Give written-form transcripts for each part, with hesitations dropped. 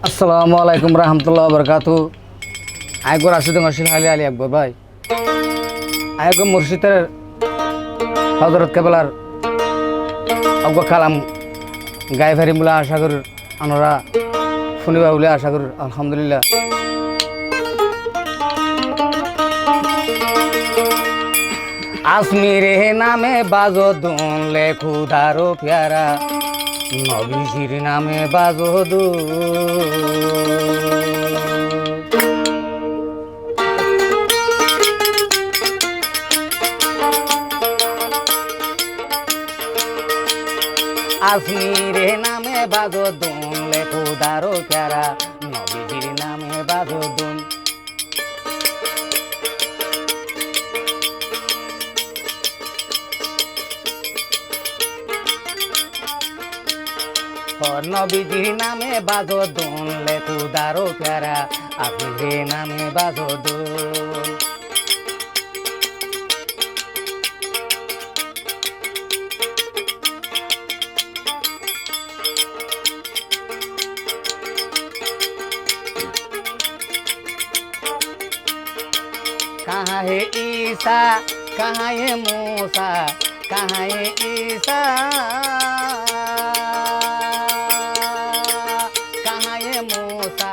আসসালামু আলাইকুম রহমতুল্লাহ বরকাতু। আয়গো রাশিদ মসজিদ আলী আলী আকবর ভাই আয়গো মুর্শিদের হজরত কেবলার আবগো কালাম গায়ে ফেরি বলে আশা করি আনোরা শুনিবা বলে আশা করি আলহামদুলিল্লাহ। আসমিরে নামে বাজো দুনলে খুদারো প্যারা নবীজির নামে বাজো দু আসমিরে নামে বাজো দুনলে খুদারো প্যারা নবীজির নামে বাজো দুন। নবীজির নামে বাজো দুনলে খুদারো প্যারা আপনি নামে বাজো দুন। कहाँ है ईसा कहाँ है मूसा कहाँ है ईसा कहाँ है मूसा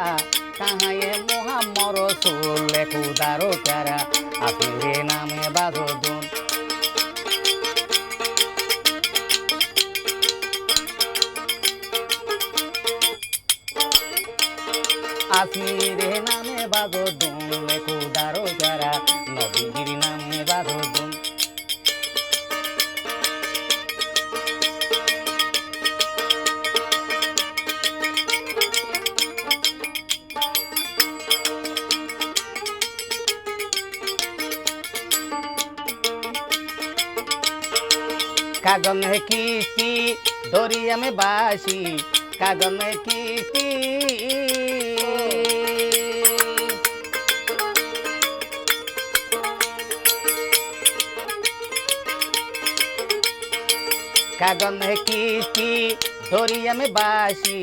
कहाँ है मुहम्मद रसूल खुदारो प्यारा अपने नामे बाजो दुन। আসমিরে নামে বাজো দুনলে খুদারো প্যারা নবীজির নামে বাজো দুন। কাগজ में किस्ती दरिया में बासी कागज में किस्ती कागज में किस्ती दरिया में बासी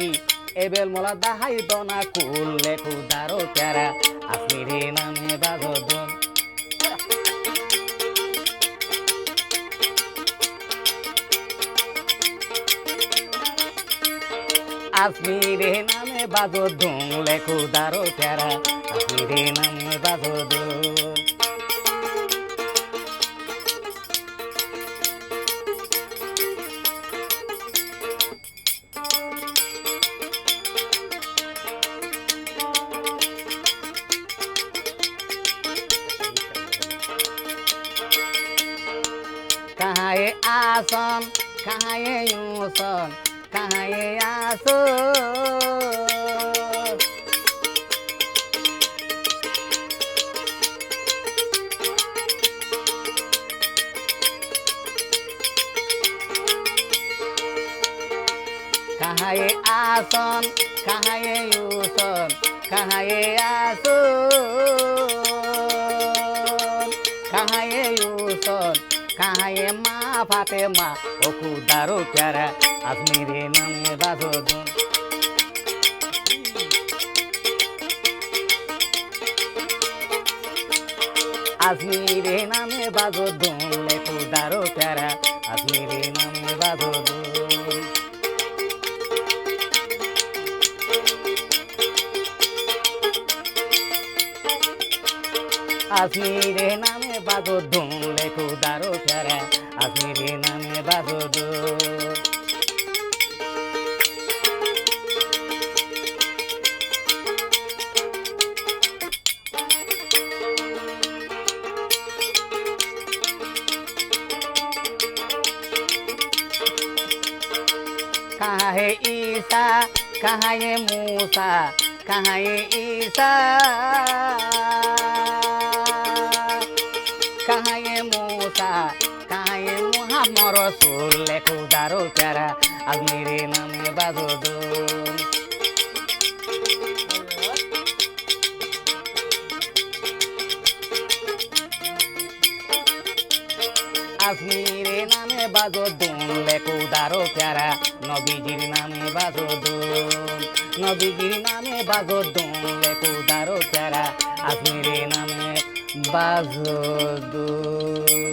एबेल मोला दाहाई दोना कुले खुदारो प्यारा आपनी नामे बाजो दुन। আসমিরে নামে বাজো দুনলে খুদারো প্যারা আসমিরে নামে বাজো দুন। कहाँ है आसन कहाँ है यूसन कहाँ है आसो कहाँ है आसन कहाँ है यूसन कहाँ है आसो कहाँ है यूसन कहाँ है माँ फातेमा ओ खुदारो प्यारा আপনি নামে বাজো দুন। আসমিরে নামে বাজো দুনলে খুদারো প্যারা আসমিরে নামে বাজো দুন। আসমিরে নামে বাজো দুনলে খুদারো প্যারা আসমিরে নামে বাজো দুন। कहाँ है ईसा कहाँ है मूसा कहाँ है ईसा कहाँ है मूसा कहाँ है मुहम्मद रसूल खुदारो प्यारा अब मेरे नामे बाजो दुन। আসমিরে নামে বাজো দুন লেখো দারো প্যারা নবীজির নামে বাজো দুন নবীজির নামে বাজো দুন লেখো দারো প্যারা আজমিরের নামে বাজো দুন